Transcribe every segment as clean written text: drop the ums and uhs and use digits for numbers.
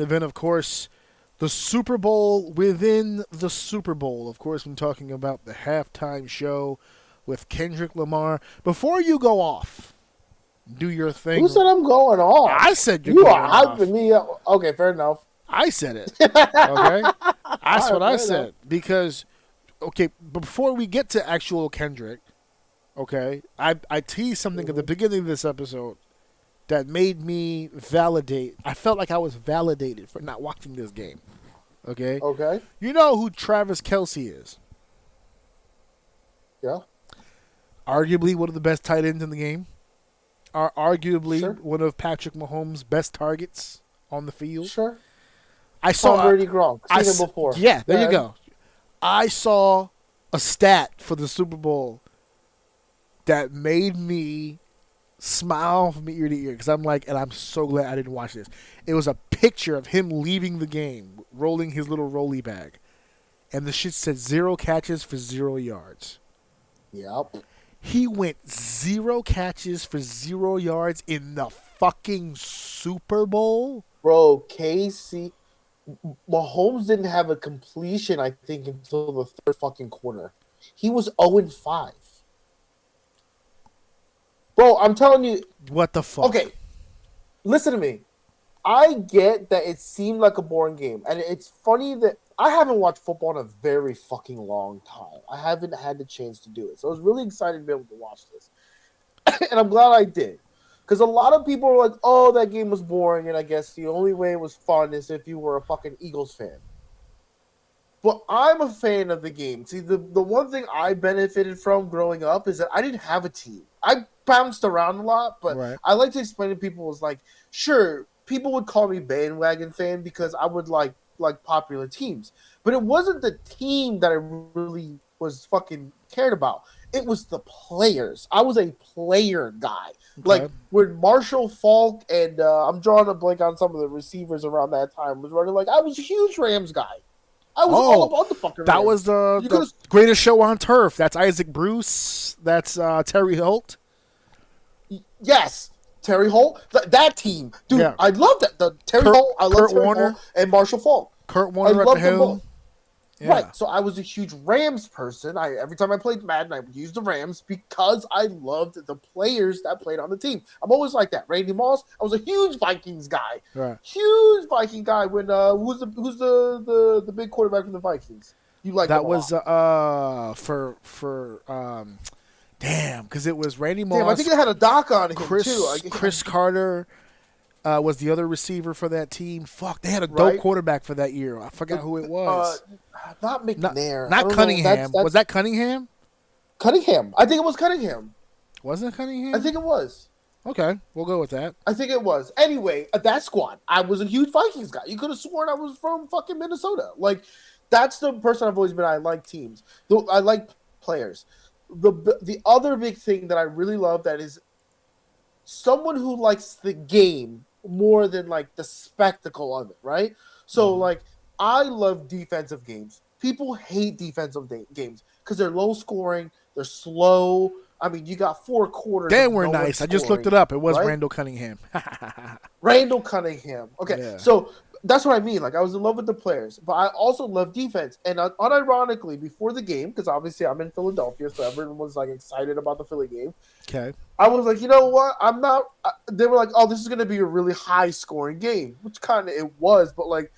event, of course, the Super Bowl within the Super Bowl. Of course, I'm talking about the halftime show with Kendrick Lamar. Before you go off, do your thing. Who said I'm going off? I said you are hyping me up. Okay, fair enough. I said it. Okay? That's what I said. Because, okay, before we get to actual Kendrick, okay, I teased something at the beginning of this episode that made me validate. I felt like I was validated for not watching this game. Okay? Okay. You know who Travis Kelce is? Yeah. Arguably one of the best tight ends in the game. Arguably Sure. one of Patrick Mahomes' best targets on the field. Sure. I saw Brady Gronk. Seen it before. Yeah, there you go. I saw a stat for the Super Bowl that made me smile from ear to ear because I'm like, and I'm so glad I didn't watch this. It was a picture of him leaving the game, rolling his little rolly bag, and the shit said 0 catches for 0 yards. Yep. He went 0 catches for 0 yards in the fucking Super Bowl. Bro, Mahomes didn't have a completion, I think, until the third fucking quarter. He was 0-5. Bro, I'm telling you. What the fuck? Okay, listen to me. I get that it seemed like a boring game. And it's funny that I haven't watched football in a very fucking long time. I haven't had the chance to do it. So I was really excited to be able to watch this. And I'm glad I did. Because a lot of people are like, oh, that game was boring, and I guess the only way it was fun is if you were a fucking Eagles fan. But I'm a fan of the game. See, the one thing I benefited from growing up is that I didn't have a team. I bounced around a lot, but Right. I like to explain to people was like, sure, people would call me bandwagon fan because I would like popular teams. But it wasn't the team that I really was fucking cared about. It was the players. I was a player guy. Okay. Like when Marshall Falk and I'm drawing a blank on some of the receivers around that time was running. Like I was a huge Rams guy. I was all about the fucking Rams. That was the greatest show on turf. That's Isaac Bruce. That's Terry Holt. Yes, Terry Holt. That team, dude. Yeah. I love that. The Terry Holt. I love Terry Warner Holt and Marshall Falk. Kurt Warner at the helm. Yeah. Right, so I was a huge Rams person. Every time I played Madden, I would use the Rams because I loved the players that played on the team. I'm always like that. Randy Moss, I was a huge Vikings guy. Right. Huge Viking guy. When who's the big quarterback from the Vikings? You like that was damn, because it was Randy Moss. Damn, I think it had a doc on him too. Chris Carter was the other receiver for that team. Fuck, they had a dope quarterback for that year. I forgot who it was. Not McNair. Not Cunningham. Was that Cunningham? Cunningham. I think it was Cunningham. Wasn't it Cunningham? I think it was. Okay, we'll go with that. I think it was. Anyway, that squad, I was a huge Vikings guy. You could have sworn I was from fucking Minnesota. Like, that's the person I've always been. I like teams. I like players. The other big thing that I really love that is someone who likes the game more than like the spectacle of it, right? So like I love defensive games. People hate defensive games because they're low scoring, they're slow. I mean, you got 4 quarters. Damn, we're nice. I just looked it up. It was right? Randall Cunningham. Randall Cunningham. Okay, yeah. So that's what I mean. Like, I was in love with the players, but I also love defense. And unironically, before the game, because obviously I'm in Philadelphia, so everyone was like excited about the Philly game. Okay. I was like, you know what? I'm not. They were like, oh, this is going to be a really high scoring game, which kind of it was, but like,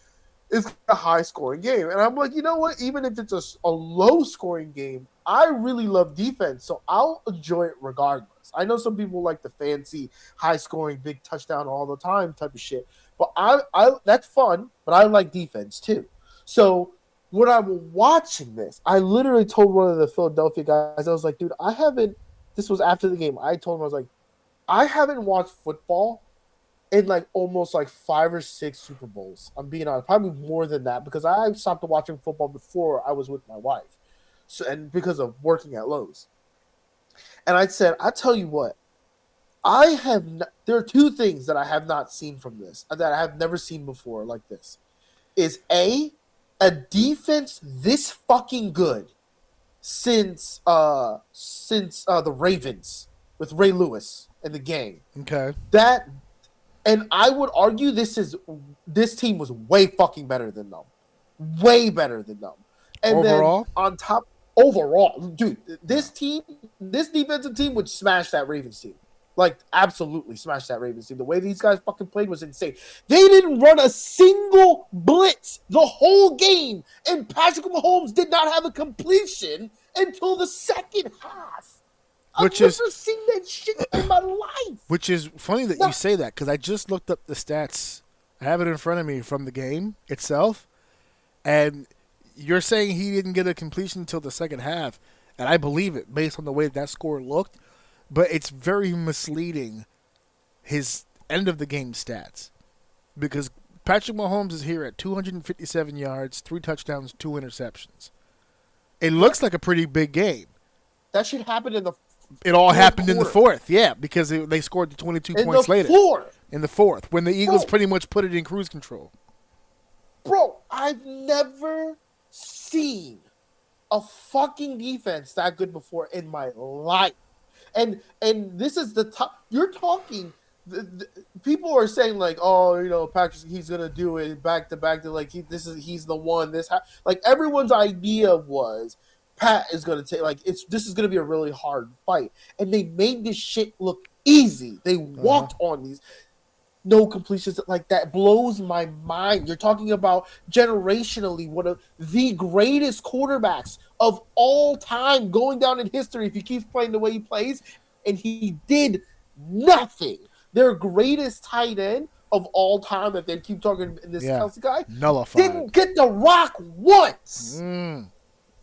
it's a high scoring game. And I'm like, you know what? Even if it's a low scoring game, I really love defense, so I'll enjoy it regardless. I know some people like the fancy, high scoring, big touchdown all the time type of shit. But I that's fun, but I like defense too. So when I'm watching this, I literally told one of the Philadelphia guys, I was like, dude, this was after the game. I told him, I was like, I haven't watched football in like almost like 5 or 6 Super Bowls. I'm being honest, probably more than that because I stopped watching football before I was with my wife. So, and because of working at Lowe's. And I said, I tell you what, there are 2 things that I have not seen from this, that I have never seen before like this. Is a defense this fucking good since the Ravens with Ray Lewis and the gang. Okay. And I would argue this team was way fucking better than them. Way better than them. And Overall? then on top, overall, dude, this defensive team would smash that Ravens team. Like, absolutely smash that Ravens team. The way these guys fucking played was insane. They didn't run a single blitz the whole game, and Patrick Mahomes did not have a completion until the second half. I've never seen that shit in my life. Which is funny that you say that, because I just looked up the stats. I have it in front of me from the game itself, and you're saying he didn't get a completion until the second half, and I believe it based on the way that score looked. But it's very misleading, his end of the game stats, because Patrick Mahomes is here at 257 yards, 3 touchdowns, 2 interceptions. It looks like a pretty big game. That should happen in the It all happened in the fourth, yeah, because they scored the 22 points later. In the fourth, when the Eagles pretty much put it in cruise control. Bro, I've never seen a fucking defense that good before in my life. And this is the top. You're talking. People are saying like, oh, you know, Patrick, he's gonna do it back to back. To like, he's the one. Like everyone's idea was Pat is gonna take this is gonna be a really hard fight, and they made this shit look easy. They walked on these. No completions, like that blows my mind. You're talking about generationally one of the greatest quarterbacks of all time going down in history if he keeps playing the way he plays, and he did nothing. Their greatest tight end of all time that they keep talking this Kelsey guy nullified. Didn't get the rock once.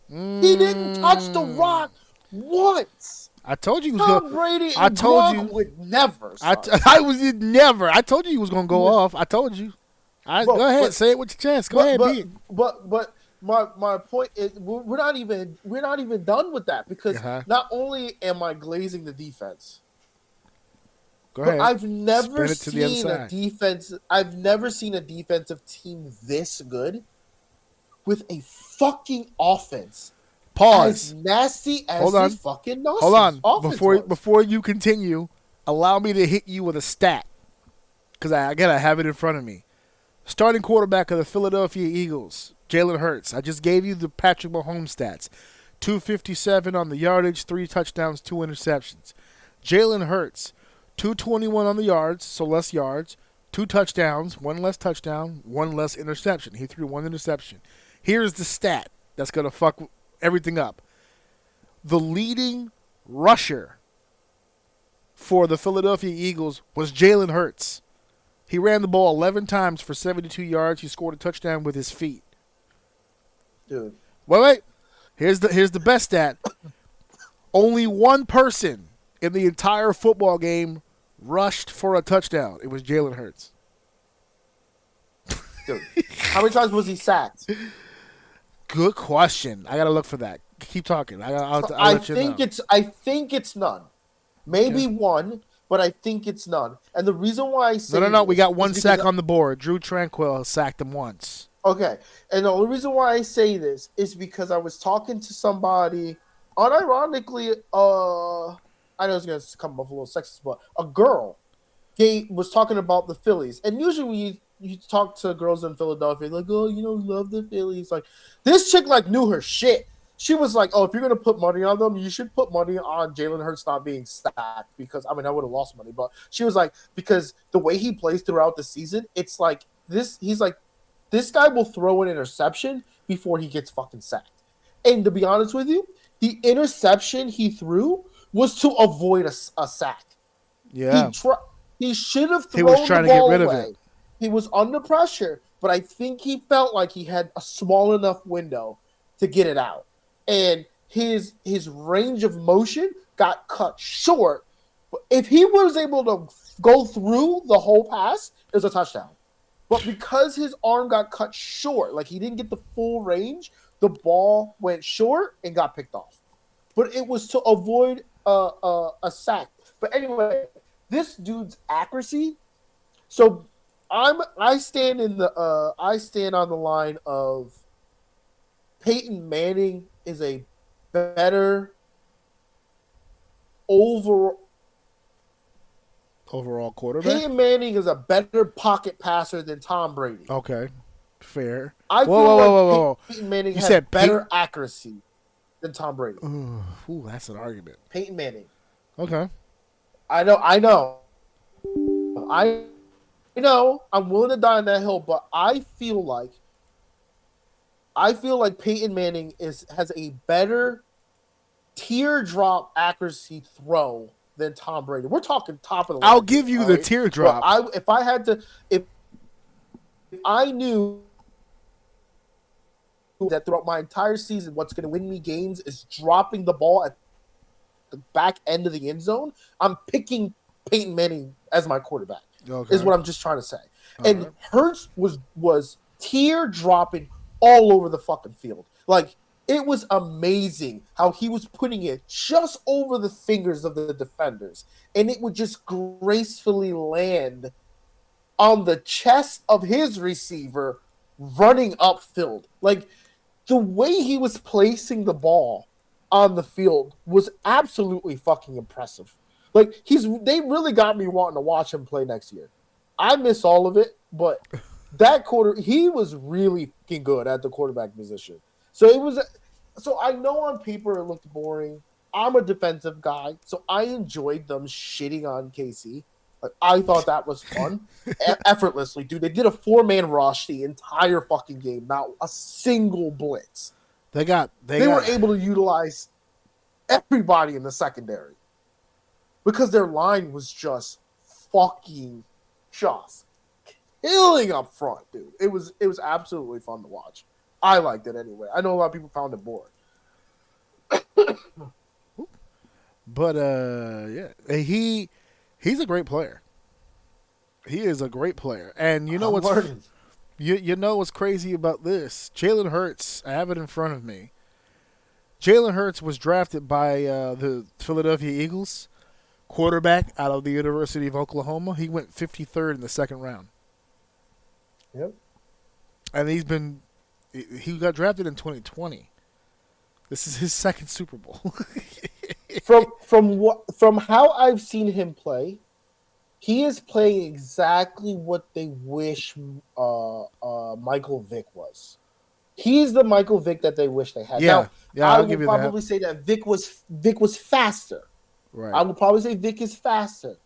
He didn't touch the rock once. I told you he was Tom Brady and Gronk would never. I told you he was going to go off. I told you. Go ahead, say it with your chest. Go ahead, be it. But my point is we're not even done with that, because not only am I glazing the defense. Go ahead. I've never seen a defense. I've never seen a defensive team this good with a fucking offense. Pause. As nasty as this fucking nonsense. Hold on. Before you continue, allow me to hit you with a stat, because I gotta have it in front of me. Starting quarterback of the Philadelphia Eagles, Jalen Hurts. I just gave you the Patrick Mahomes stats. 257 on the yardage, 3 touchdowns, 2 interceptions. Jalen Hurts, 221 on the yards, so less yards, 2 touchdowns, 1 less touchdown, 1 less interception. He threw 1 interception. Here's the stat that's gonna fuck everything up. The leading rusher for the Philadelphia Eagles was Jalen Hurts. He ran the ball 11 times for 72 yards. He scored a touchdown with his feet. Dude. Wait. Here's the best stat. Only one person in the entire football game rushed for a touchdown. It was Jalen Hurts. Dude, how many times was he sacked? Good question. I gotta look for that. Keep talking. I'll let you know. I think it's none. Maybe one, but I think it's none. And the reason why I say no. We got 1 sack on the board. Drew Tranquil sacked him once. Okay, and the only reason why I say this is because I was talking to somebody, unironically. I know it's gonna come off a little sexist, but a girl, was talking about the Phillies, and usually when you talk to girls in Philadelphia, like, oh, love the Phillies. Like, this chick, knew her shit. She was like, oh, if you're going to put money on them, you should put money on Jalen Hurts not being stacked, because, I would have lost money. But she was like, because the way he plays throughout the season, it's like this. He's like, this guy will throw an interception before he gets fucking sacked. And to be honest with you, the interception he threw was to avoid a sack. Yeah. He should have thrown the ball away. He was trying to get rid of it. He was under pressure, but I think he felt like he had a small enough window to get it out. And his range of motion got cut short. But if he was able to go through the whole pass, it was a touchdown. But because his arm got cut short, he didn't get the full range, the ball went short and got picked off. But it was to avoid a sack. But anyway, this dude's accuracy. So I stand on the line of Peyton Manning is a better overall. Overall quarterback? Peyton Manning is a better pocket passer than Tom Brady. Okay. Fair. I Whoa, feel whoa, like whoa, whoa, whoa. Peyton Manning You has said better accuracy than Tom Brady. Ooh, that's an argument. Peyton Manning. Okay. I know. I'm willing to die on that hill, but I feel like Peyton Manning has a better teardrop accuracy throw than Tom Brady. We're talking top of the line. I'll give you the teardrop. If I knew that throughout my entire season, what's going to win me games is dropping the ball at the back end of the end zone, I'm picking Peyton Manning as my quarterback. Okay. Is what I'm just trying to say. And Hurts was tear dropping all over the fucking field. Like, it was amazing how he was putting it just over the fingers of the defenders, and it would just gracefully land on the chest of his receiver running upfield. Like, the way he was placing the ball on the field was absolutely fucking impressive. Like, they really got me wanting to watch him play next year. I miss all of it, but he was really fucking good at the quarterback position. So I know on paper it looked boring. I'm a defensive guy, so I enjoyed them shitting on KC. Like, I thought that was fun. Effortlessly, dude. They did a 4-man rush the entire fucking game, not a single blitz. They were able to utilize everybody in the secondary because their line was just fucking killing up front, dude. It was absolutely fun to watch. I liked it anyway. I know a lot of people found it boring. But yeah, he's a great player. He is a great player, and you know you know what's crazy about this? Jalen Hurts. I have it in front of me. Jalen Hurts was drafted by the Philadelphia Eagles, quarterback out of the University of Oklahoma. He went 53rd in the second round. Yep. And he got drafted in 2020. This is his second Super Bowl. From how I've seen him play, he is playing exactly what they wish Michael Vick was. He's the Michael Vick that they wish they had. Yeah, I would probably say that Vick was faster. Right. I would probably say Vick is faster.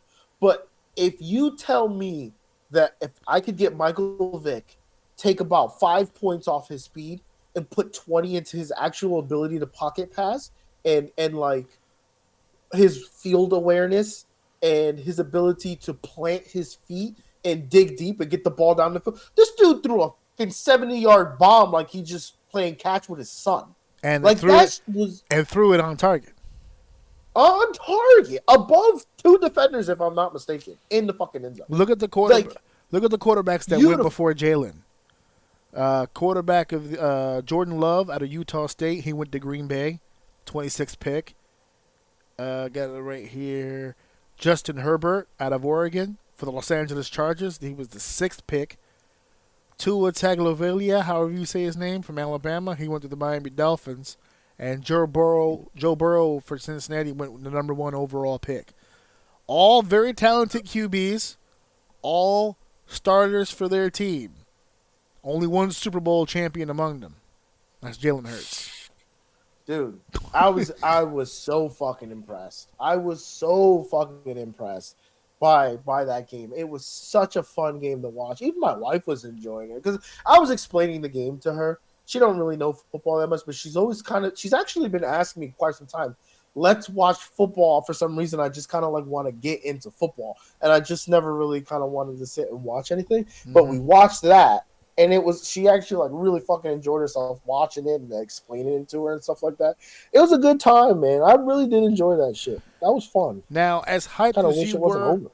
But if you tell me that if I could get Michael Vick, take about 5 points off his speed and put 20 into his actual ability to pocket pass and like his field awareness and his ability to plant his feet and dig deep and get the ball down the field. This dude threw a 70-yard bomb like he just playing catch with his son. And like threw it on target. On target. Above 2 defenders, if I'm not mistaken, in the fucking end zone. Look at the quarterbacks that went before Jalen. Quarterback of Jordan Love out of Utah State. He went to Green Bay, 26th pick. Got it right here. Justin Herbert out of Oregon for the Los Angeles Chargers. He was the 6th pick. Tua Tagovailoa, however you say his name, from Alabama. He went to the Miami Dolphins. And Joe Burrow for Cincinnati went with the number 1 overall pick. All very talented QBs. All starters for their team. Only one Super Bowl champion among them. That's Jalen Hurts. Dude, I was so fucking impressed. I was so fucking impressed by that game. It was such a fun game to watch. Even my wife was enjoying it because I was explaining the game to her. She don't really know football that much, but she's actually been asking me quite some time, let's watch football. For some reason, I just kind of like want to get into football, and I just never really kind of wanted to sit and watch anything. Mm-hmm. But we watched that. And she actually like really fucking enjoyed herself watching it and explaining it to her and stuff like that. It was a good time, man. I really did enjoy that shit. That was fun. Now, as hyped as you were,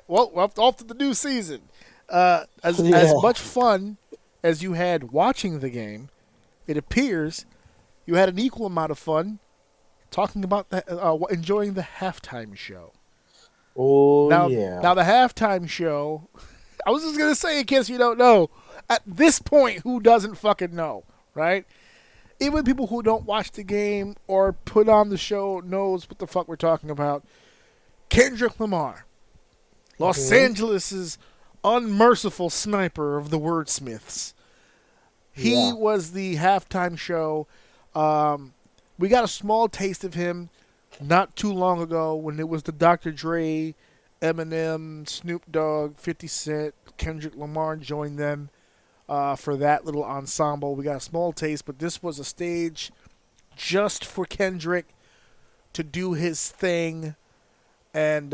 well, off to the new season. As much fun as you had watching the game, it appears you had an equal amount of fun talking about enjoying the halftime show. Oh, Now the halftime show, I was just going to say in case you don't know, at this point, who doesn't fucking know, right? Even people who don't watch the game or put on the show knows what the fuck we're talking about. Kendrick Lamar Los Angeles's unmerciful sniper of the wordsmiths. He was the halftime show. We got a small taste of him not too long ago when it was the Dr. Dre, Eminem, Snoop Dogg, 50 Cent, Kendrick Lamar joined them for that little ensemble. We got a small taste, but this was a stage just for Kendrick to do his thing. And,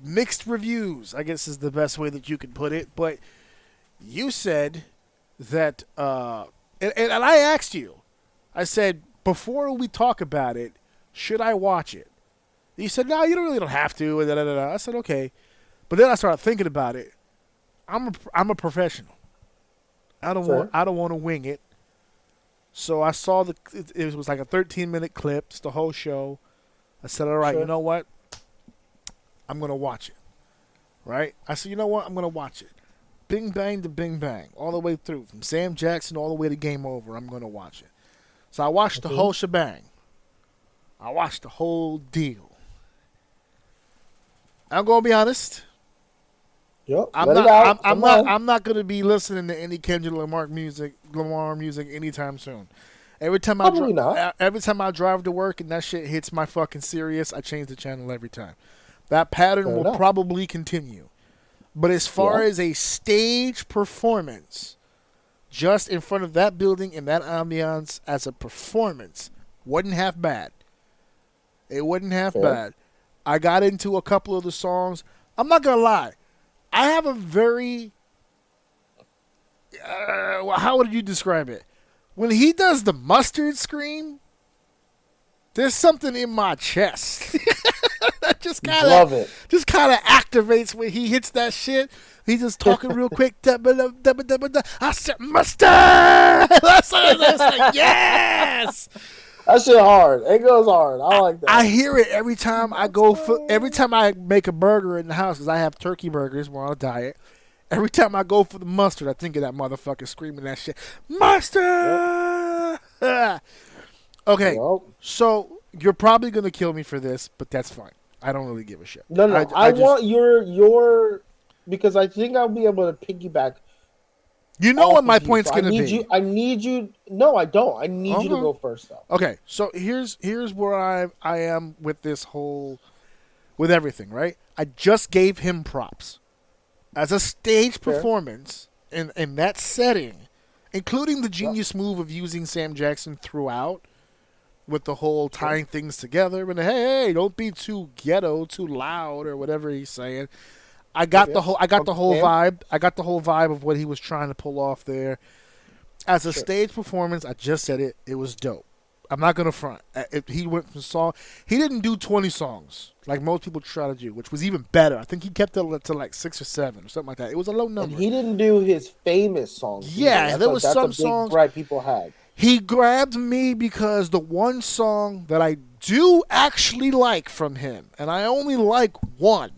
mixed reviews, I guess is the best way that you could put it. But you said that, and I asked you, I said, before we talk about it, should I watch it? You said, no, you don't have to. And I said, okay. But then I started thinking about it. I'm a professional. I don't want to wing it. So I saw it was like a 13-minute clip. It's the whole show. I said, all right, you know what? I'm going to watch it. Right? I said, you know what? I'm going to watch it. Bing bang to bing bang. All the way through. From Sam Jackson all the way to Game Over. I'm going to watch it. So I watched the whole shebang. I watched the whole deal. I'm going to be honest. Yep. I'm not going to be listening to any Kendrick Lamar music anytime soon. Every time I drive to work and that shit hits my fucking Sirius, I change the channel every time. That pattern will probably continue. But as far as a stage performance, just in front of that building and that ambiance as a performance, wasn't half bad. It wasn't half bad. I got into a couple of the songs. I'm not going to lie. I have a very, how would you describe it? When he does the mustard scream, there's something in my chest. That just kind of activates when he hits that shit. He's just talking real quick. I said, mustard! That's like, yes! That shit hard. It goes hard. I like that. I hear it every time every time I make a burger in the house, because I have turkey burgers. We're on a diet. Every time I go for the mustard, I think of that motherfucker screaming that shit. Mustard! Yep. Okay, so you're probably going to kill me for this, but that's fine. I don't really give a shit. No. I want your because I think I'll be able to piggyback. You know what my point's going to be. I need you. No, I don't. I need you to go first, though. Okay, so here's where I am with this with everything, right? I just gave him props. As a stage performance in that setting, including the genius move of using Sam Jackson throughout, with the whole tying things together, and hey, don't be too ghetto, too loud, or whatever he's saying. I got the whole vibe. I got the whole vibe of what he was trying to pull off there. As a stage performance, I just said it. It was dope. I'm not gonna front. He went from song. He didn't do 20 songs like most people try to do, which was even better. I think he kept it to like 6 or 7 or something like that. It was a low number. And he didn't do his famous songs. Yeah, there was some songs. Right, people had. He grabbed me because the one song that I do actually like from him, and I only like one.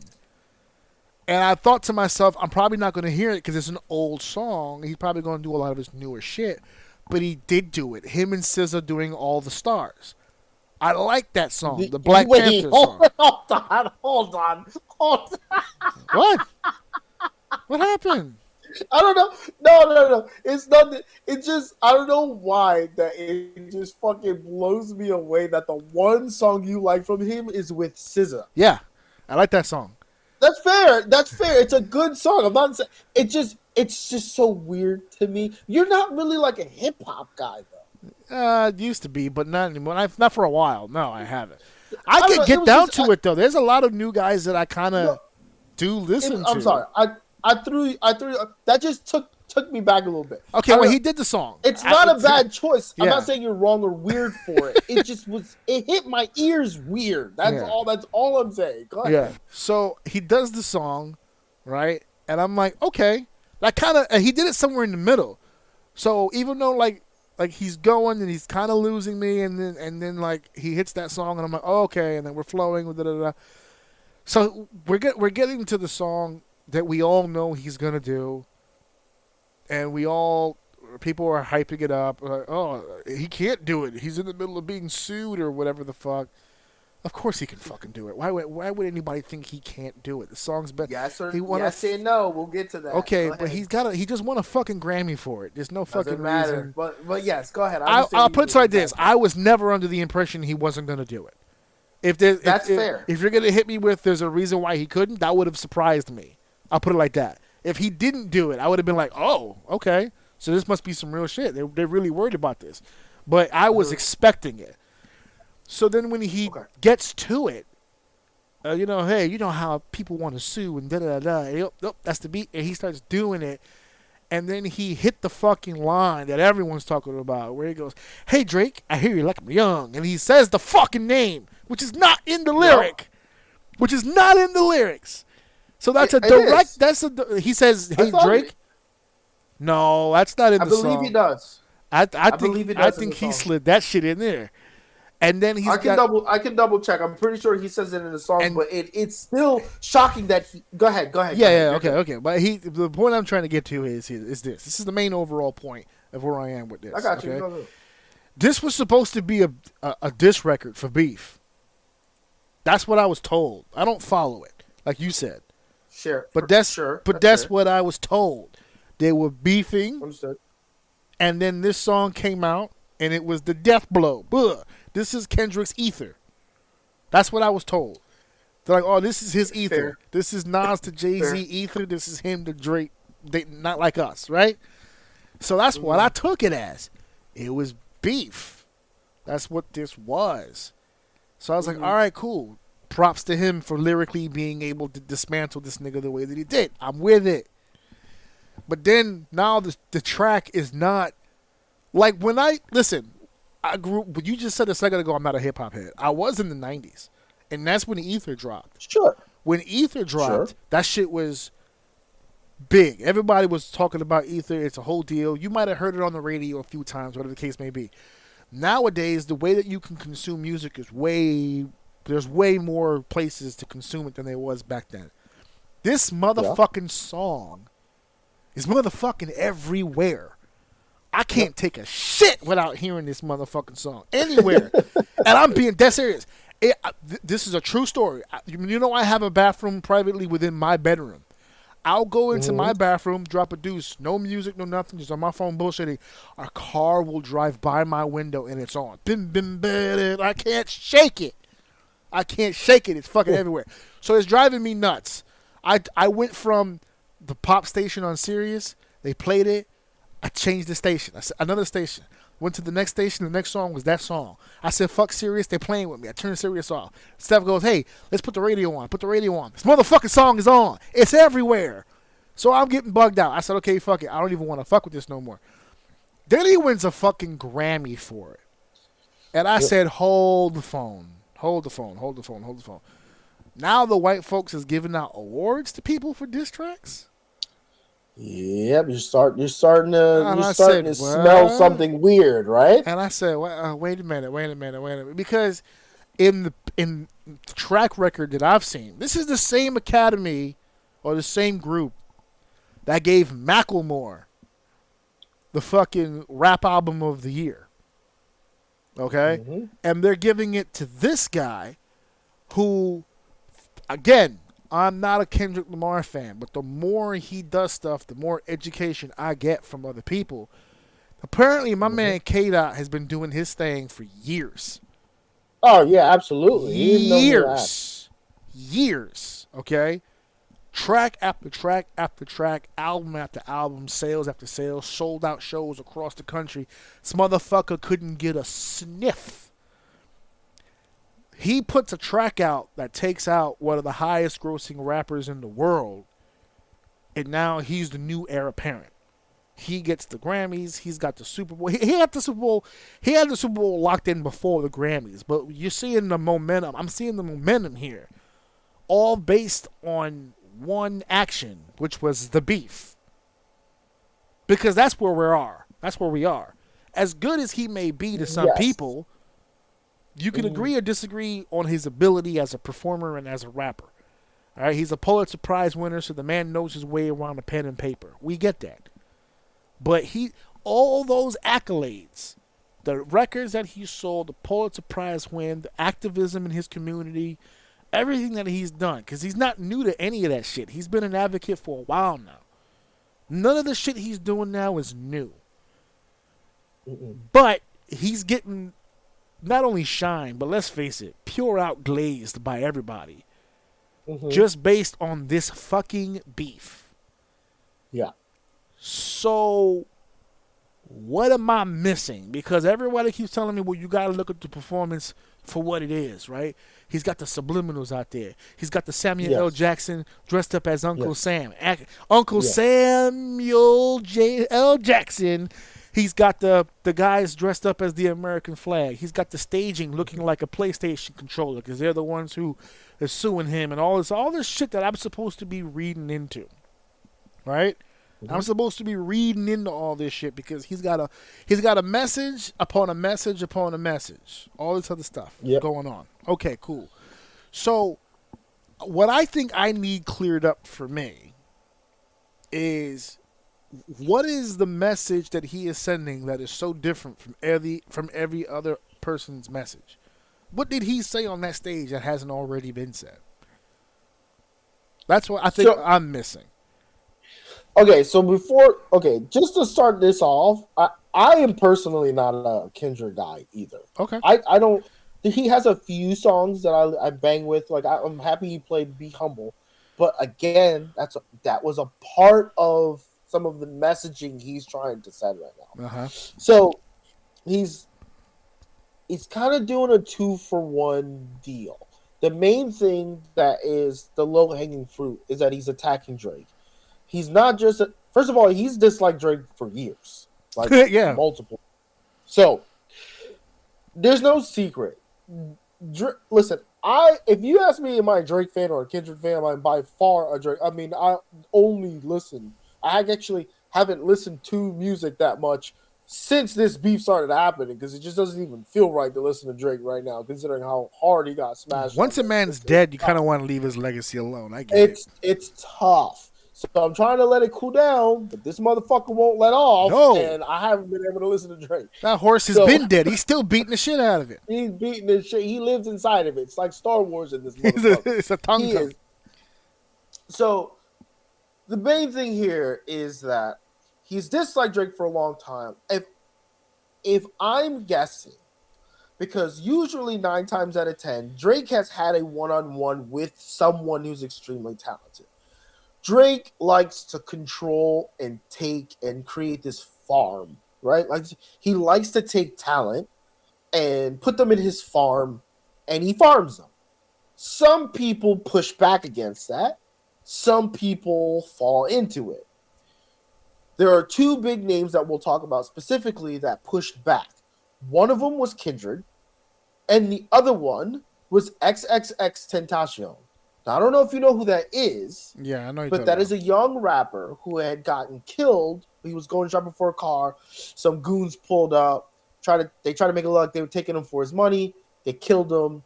And I thought to myself, I'm probably not going to hear it because it's an old song. He's probably going to do a lot of his newer shit. But he did do it. Him and SZA doing All the Stars. I like that song, the Black Panther song. Hold on. What? What happened? I don't know. No. It's nothing. It just, I don't know why that it just fucking blows me away that the one song you like from him is with SZA. Yeah, I like that song. That's fair. It's a good song. I'm not saying it's just so weird to me. You're not really like a hip hop guy though. It used to be, but not anymore. Not for a while. No, I haven't. I could get down to it though. There's a lot of new guys that I kind of do listen to. I'm sorry. I threw that just took me back a little bit. Okay, well he did the song. It's not a bad choice. I'm not saying you're wrong or weird for it. It just was. It hit my ears weird. That's all. That's all I'm saying. Go ahead. Yeah. So he does the song, right? And I'm like, okay. That kind of. He did it somewhere in the middle. So even though like he's going and he's kind of losing me, and then like he hits that song, and I'm like, oh, okay. And then we're flowing with it. So we're getting to the song that we all know he's gonna do. And people are hyping it up. Like, oh, he can't do it. He's in the middle of being sued or whatever the fuck. Of course he can fucking do it. Why would anybody think he can't do it? The song's better. Yes or He won yes and no. We'll get to that. Okay, but he just won a fucking Grammy for it. There's no fucking Doesn't matter. reason. But yes, go ahead. I'll put it like this. I was never under the impression he wasn't going to do it. That's fair. If you're going to hit me with there's a reason why he couldn't, that would have surprised me. I'll put it like that. If he didn't do it, I would have been like, oh, okay. So this must be some real shit. They're really worried about this. But I was expecting it. So then when he gets to it, hey, you know how people want to sue and da-da-da-da. Yep, that's the beat. And he starts doing it. And then he hit the fucking line that everyone's talking about where he goes, hey, Drake, I hear you like I'm young. And he says the fucking name, which is not in the lyric. Which is not in the lyrics. So that's a direct, he says, hey, Drake. No, that's not in the song. I believe he does. I think he slid that shit in there. And then I can double check. I'm pretty sure he says it in the song, but it's still shocking that he. Go ahead. Okay. But the point I'm trying to get to is this. This is the main overall point of where I am with this. I got you. Okay? This was supposed to be a diss record for Beef. That's what I was told. I don't follow it, like you said. Sure. But that's what I was told. They were beefing. Understood. And then this song came out, and it was the death blow. Ugh. This is Kendrick's Ether. That's what I was told. They're like, oh, this is his Ether. Fair. This is Nas to Jay-Z Ether. This is him to Drake. Not like us, right? So that's what I took it as. It was beef. That's what this was. So I was like, all right, cool. Props to him for lyrically being able to dismantle this nigga the way that he did. I'm with it. But then now the track is not like when I grew. But you just said a second ago, I'm not a hip hop head. I was in the '90s, and that's when Ether dropped. Sure. When Ether dropped, that shit was big. Everybody was talking about Ether. It's a whole deal. You might have heard it on the radio a few times, whatever the case may be. Nowadays, the way that you can consume music is there's way more places to consume it than there was back then. This motherfucking song is motherfucking everywhere. I can't take a shit without hearing this motherfucking song anywhere. And I'm being dead serious. This is a true story. You know I have a bathroom privately within my bedroom. I'll go into my bathroom, drop a deuce, no music, no nothing, just on my phone bullshitting. A car will drive by my window and it's on. Bim, bim, bim, I can't shake it. It's fucking everywhere. So it's driving me nuts. I went from the pop station on Sirius. They played it. I changed the station. I said another station. Went to the next station. The next song was that song. I said, fuck Sirius. They're playing with me. I turned Sirius off. Steph goes, hey, let's put the radio on. Put the radio on. This motherfucking song is on. It's everywhere. So I'm getting bugged out. I said, okay, fuck it. I don't even want to fuck with this no more. Then he wins a fucking Grammy for it. And I said, hold the phone. Hold the phone. Now the white folks is giving out awards to people for diss tracks? Yep, you're starting to smell something weird, right? And I said, wait a minute, because in the track record that I've seen, this is the same academy or the same group that gave Macklemore the fucking rap album of the year. Okay? Mm-hmm. And they're giving it to this guy who, again, I'm not a Kendrick Lamar fan, but the more he does stuff, the more education I get from other people. Apparently, my man K-Dot has been doing his thing for years. Oh, yeah, absolutely. Years, okay? Track after track after track, album after album, sales after sales, sold out shows across the country. This motherfucker couldn't get a sniff. He puts a track out that takes out one of the highest grossing rappers in the world, and now he's the new heir apparent. He gets the Grammys. He's got the Super Bowl. He had the Super Bowl. He had the Super Bowl locked in before the Grammys. But you're seeing the momentum. I'm seeing the momentum here, all based on one action, which was the beef. Because that's where we are. That's where we are. As good as he may be to some people, you can agree or disagree on his ability as a performer and as a rapper. All right, he's a Pulitzer Prize winner, so the man knows his way around a pen and paper. We get that. But all those accolades the records that he sold, the Pulitzer Prize win, the activism in his community, everything that he's done. Because he's not new to any of that shit. He's been an advocate for a while now. None of the shit he's doing now is new. But he's getting not only shine, but let's face it, pure out glazed by everybody. Just based on this fucking beef. Yeah. So, what am I missing? Because everybody keeps telling me, well, you got to look at the performance for what it is, right? He's got the subliminals out there. He's got the Samuel L. Jackson dressed up as Uncle Sam. Uncle Samuel L. Jackson. He's got the guys dressed up as the American flag. He's got the staging looking like a PlayStation controller because they're the ones who are suing him and all this shit that I'm supposed to be reading into, right? I'm supposed to be reading into all this shit because he's got a message upon a message upon a message, all this other stuff going on. Okay, cool. So, what I think I need cleared up for me is, what is the message that he is sending that is so different from every other person's message? What did he say on that stage that hasn't already been said? That's what I think I'm missing. Okay, so just to start this off, I am personally not a Kendrick guy either. Okay. I don't. He has a few songs that I bang with. Like, I'm happy he played "Be Humble," but again, that was a part of some of the messaging he's trying to send right now. So he's kind of doing a 2-for-1 deal. The main thing that is the low-hanging fruit is that he's attacking Drake. He's not just first of all, he's disliked Drake for years, like multiple. So there's no secret. Listen, if you ask me, am I a Drake fan or a Kendrick fan? I'm by far a Drake. I mean, I only listen. I actually haven't listened to music that much since this beef started happening because it just doesn't even feel right to listen to Drake right now, considering how hard he got smashed. Once a man's dead, you kind of want to leave his legacy alone. I get it. It's tough. So I'm trying to let it cool down, but this motherfucker won't let off, and I haven't been able to listen to Drake. That horse has been dead. He's still beating the shit out of it. He's beating the shit. He lives inside of it. It's like Star Wars in this motherfucker. It's a tongue. So the main thing here is that he's disliked Drake for a long time. If I'm guessing, because usually 9 times out of 10, Drake has had a one-on-one with someone who's extremely talented. Drake likes to control and take and create this farm, right? Like, he likes to take talent and put them in his farm, and he farms them. Some people push back against that. Some people fall into it. There are 2 big names that we'll talk about specifically that pushed back. One of them was Kendrick, and the other one was XXXTentacion. Now, I don't know if you know who that is. Yeah, I know. But that is a young rapper who had gotten killed. He was going shopping for a car. Some goons pulled up. They tried to make it look like they were taking him for his money. They killed him.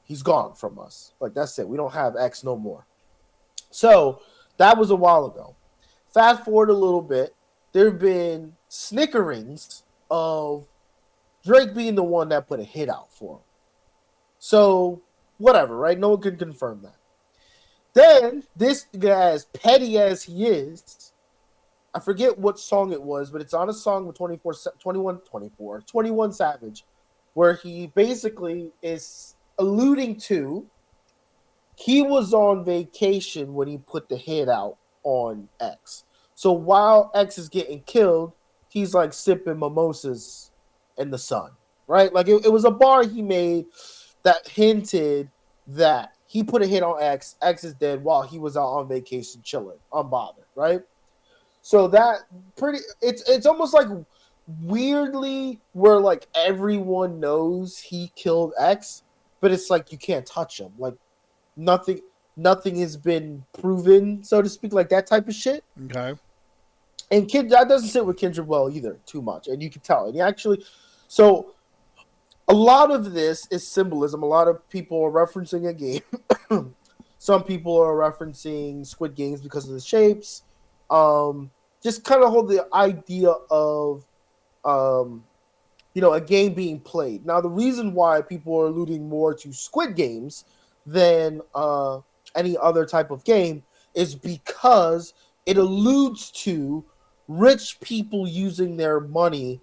He's gone from us. Like, that's it. We don't have X no more. So that was a while ago. Fast forward a little bit. There have been snickerings of Drake being the one that put a hit out for him. So whatever, right? No one can confirm that. Then, this guy, as petty as he is, I forget what song it was, but it's on a song with 21 Savage, where he basically is alluding to he was on vacation when he put the hit out on X. So while X is getting killed, he's like sipping mimosas in the sun, right? Like, it was a bar he made that hinted that he put a hit on X. X is dead while he was out on vacation chilling, unbothered, right? So it's almost like weirdly where like everyone knows he killed X, but it's like you can't touch him. Like nothing has been proven, so to speak, like that type of shit. Okay. And that doesn't sit with Kendrick well either too much, and you can tell. And he actually, so a lot of this is symbolism. A lot of people are referencing a game. Some people are referencing Squid Games because of the shapes. Just kind of hold the idea of a game being played. Now, the reason why people are alluding more to Squid Games than any other type of game is because it alludes to rich people using their money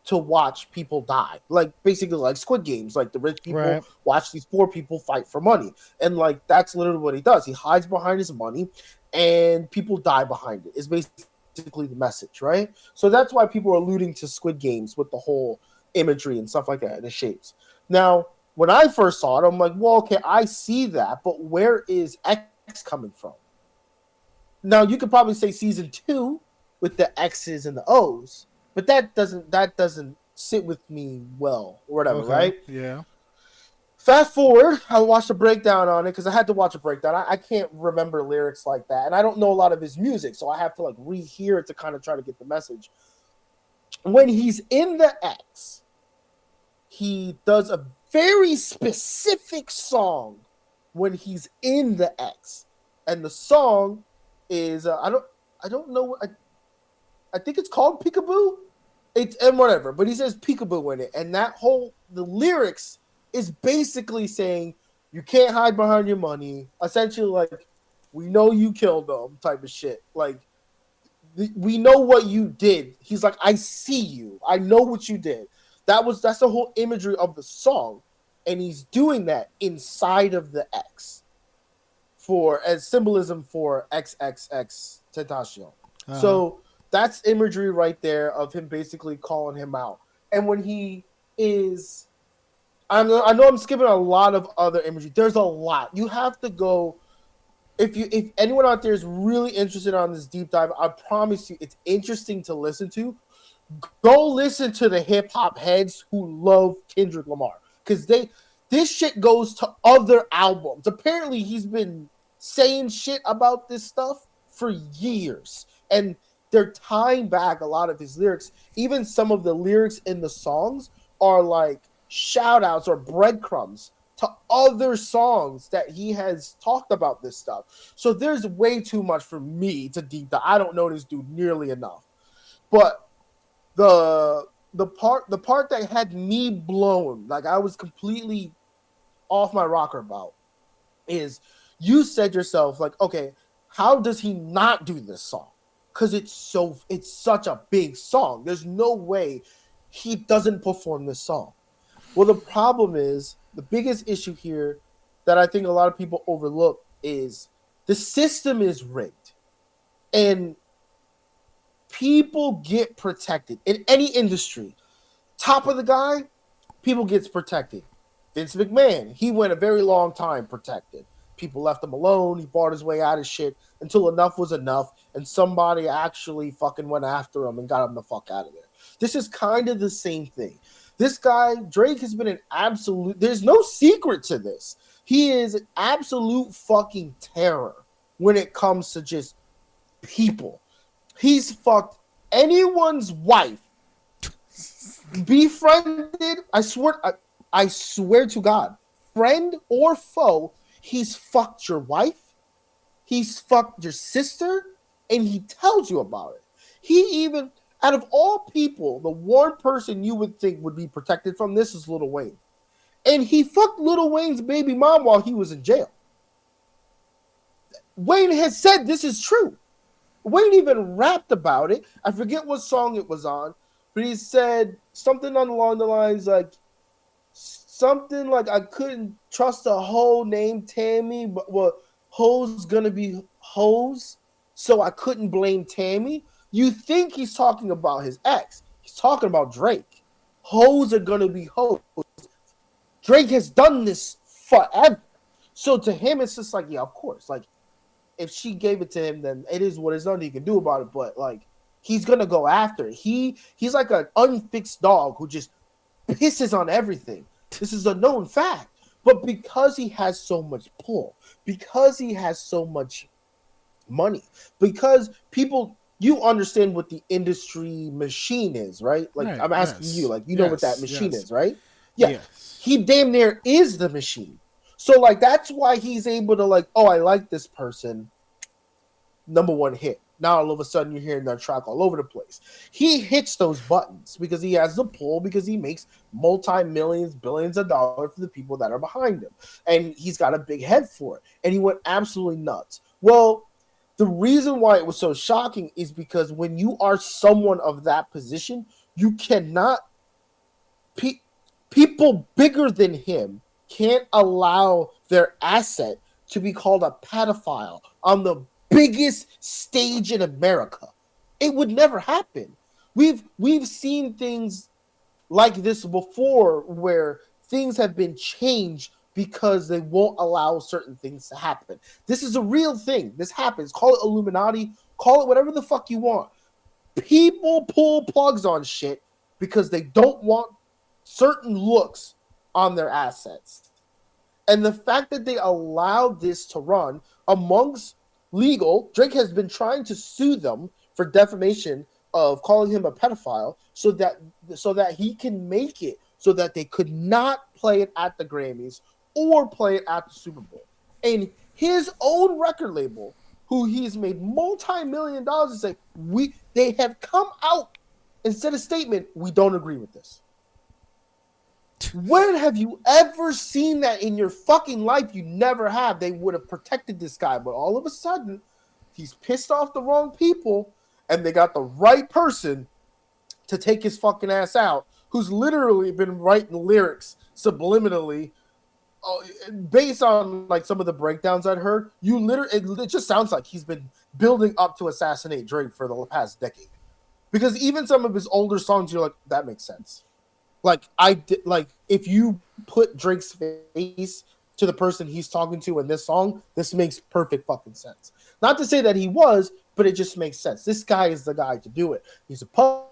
to watch people die. Like, basically, like Squid Games. Like, the rich people Right. watch these poor people fight for money. And, like, that's literally what he does. He hides behind his money, and people die behind it. It's basically the message, right? So that's why people are alluding to Squid Games with the whole imagery and stuff like that and the shapes. Now, when I first saw it, I'm like, well, okay, I see that, but where is X coming from? Now, you could probably say season 2 with the X's and the O's, but that doesn't sit with me well or whatever, Okay. right? Yeah. Fast forward, I watched a breakdown on it because I had to watch a breakdown. I can't remember lyrics like that, and I don't know a lot of his music, so I have to like rehear it to kind of try to get the message. When he's in the X, he does a very specific song when he's in the X, and the song is I don't know. I think it's called Peekaboo. It's and whatever, but he says Peekaboo in it, and the lyrics is basically saying you can't hide behind your money. Essentially, like, we know you killed them type of shit. Like, we know what you did. He's like, I see you. I know what you did. That's the whole imagery of the song, and he's doing that inside of the X for as symbolism for XXX Tentacion. Uh-huh. So that's imagery right there of him basically calling him out. And when he is, I know I'm skipping a lot of other imagery. There's a lot. You have to go. If anyone out there is really interested on this deep dive, I promise you it's interesting to listen to. Go listen to the hip hop heads who love Kendrick Lamar, because this shit goes to other albums. Apparently, he's been saying shit about this stuff for years, and they're tying back a lot of his lyrics. Even some of the lyrics in the songs are like shout outs or breadcrumbs to other songs that he has talked about this stuff. So there's way too much for me to deep dive. I don't know this dude nearly enough. But the part that had me blown, like I was completely off my rocker about, is you said yourself, like, okay, how does he not do this song? Because it's such a big song. There's no way he doesn't perform this song. Well, the problem is, the biggest issue here that I think a lot of people overlook is the system is rigged. And people get protected in any industry. Top of the guy, people gets protected. Vince McMahon, he went a very long time protected. People left him alone. He bought his way out of shit until enough was enough, and somebody actually fucking went after him and got him the fuck out of there. This is kind of the same thing. This guy, Drake, has been an absolute... There's no secret to this. He is an absolute fucking terror when it comes to just people. He's fucked anyone's wife. Befriended, I swear to God, friend or foe, he's fucked your wife, he's fucked your sister, and he tells you about it. He even, out of all people, the one person you would think would be protected from this is Lil Wayne. And he fucked Lil Wayne's baby mom while he was in jail. Wayne has said this is true. Wayne even rapped about it. I forget what song it was on, but he said something along the lines like, something like, I couldn't trust a hoe named Tammy, but well, hoes gonna be hoes, so I couldn't blame Tammy. You think he's talking about his ex. He's talking about Drake. Hoes are gonna be hoes. Drake has done this forever. So to him, it's just like, yeah, of course. Like, if she gave it to him, then it is what it's nothing he can do about it. But like, he's gonna go after it. He's like an unfixed dog who just pisses on everything. This is a known fact. But because he has so much pull, because he has so much money, because people, you understand what the industry machine is, right? Like, right, I'm asking you, like, you know what that machine is, right? Yeah. Yes. He damn near is the machine. So, like, that's why he's able to, like, oh, I like this person. Number one hit. Now all of a sudden you're hearing that track all over the place. He hits those buttons because he has the pull, because he makes multi-millions, billions of dollars for the people that are behind him. And he's got a big head for it. And he went absolutely nuts. Well, the reason why it was so shocking is because when you are someone of that position, you cannot people bigger than him can't allow their asset to be called a pedophile on the biggest stage in America. It would never happen. We've seen things like this before where things have been changed because they won't allow certain things to happen. This is a real thing. This happens. Call it Illuminati, call it whatever the fuck you want. People pull plugs on shit because they don't want certain looks on their assets. And the fact that they allowed this to run amongst legal, Drake has been trying to sue them for defamation of calling him a pedophile so that he can make it so that they could not play it at the Grammys or play it at the Super Bowl. And his own record label, who he's made multi-million dollars, and say they have come out and said a statement, we don't agree with this. When have you ever seen that in your fucking life? You never have. They would have protected this guy, but all of a sudden, he's pissed off the wrong people, and they got the right person to take his fucking ass out, who's literally been writing lyrics subliminally, based on like some of the breakdowns I'd heard. It just sounds like he's been building up to assassinate Drake for the past decade, because even some of his older songs, you're like, that makes sense. Like if you put Drake's face to the person he's talking to in this song, this makes perfect fucking sense. Not to say that he was, but it just makes sense. This guy is the guy to do it. He's a poet.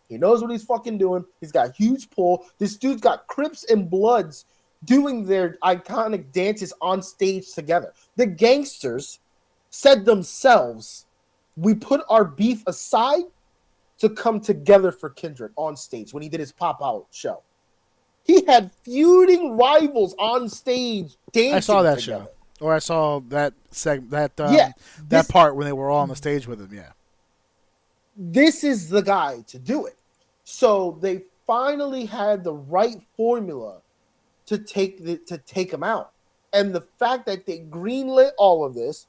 He knows what he's fucking doing. He's got huge pull. This dude's got Crips and Bloods doing their iconic dances on stage together. The gangsters said themselves, we put our beef aside to come together for Kendrick on stage when he did his pop-out show. He had feuding rivals on stage dancing. I saw that together. show, or I saw that that part when they were all on the stage with him. Yeah, this is the guy to do it. So they finally had the right formula to take him out, and the fact that they greenlit all of this,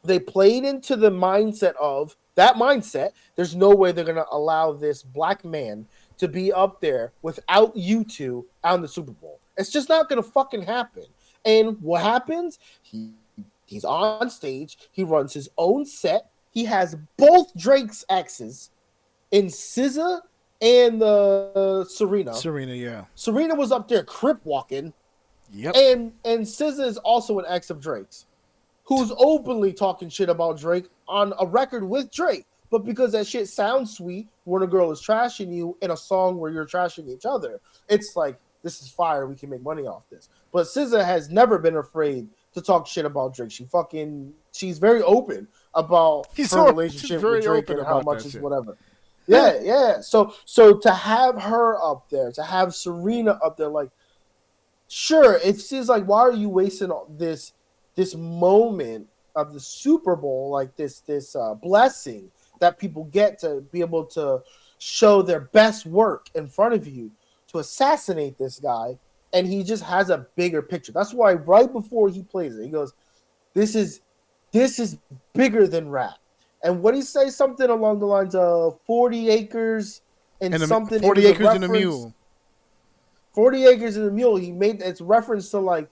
they played into the mindset of that mindset. There's no way they're going to allow this black man to be up there without you two on the Super Bowl. It's just not going to fucking happen. And what happens? He's on stage. He runs his own set. He has both Drake's exes in SZA and Serena. Serena, yeah. Serena was up there crip walking. Yep. And SZA is also an ex of Drake's, who's openly talking shit about Drake on a record with Drake. But because that shit sounds sweet when a girl is trashing you in a song where you're trashing each other, it's like, this is fire. We can make money off this. But SZA has never been afraid to talk shit about Drake. She's very open about her relationship with Drake and how much is whatever. Yeah. So to have her up there, to have Serena up there, like, sure, it seems like, why are you wasting this moment of the Super Bowl, like this blessing that people get to be able to show their best work in front of you, to assassinate this guy, and he just has a bigger picture. That's why right before he plays it, he goes, this is bigger than rap. And what he say, something along the lines of 40 acres and something. 40 acres and a mule. 40 acres and a mule. He made it's reference to like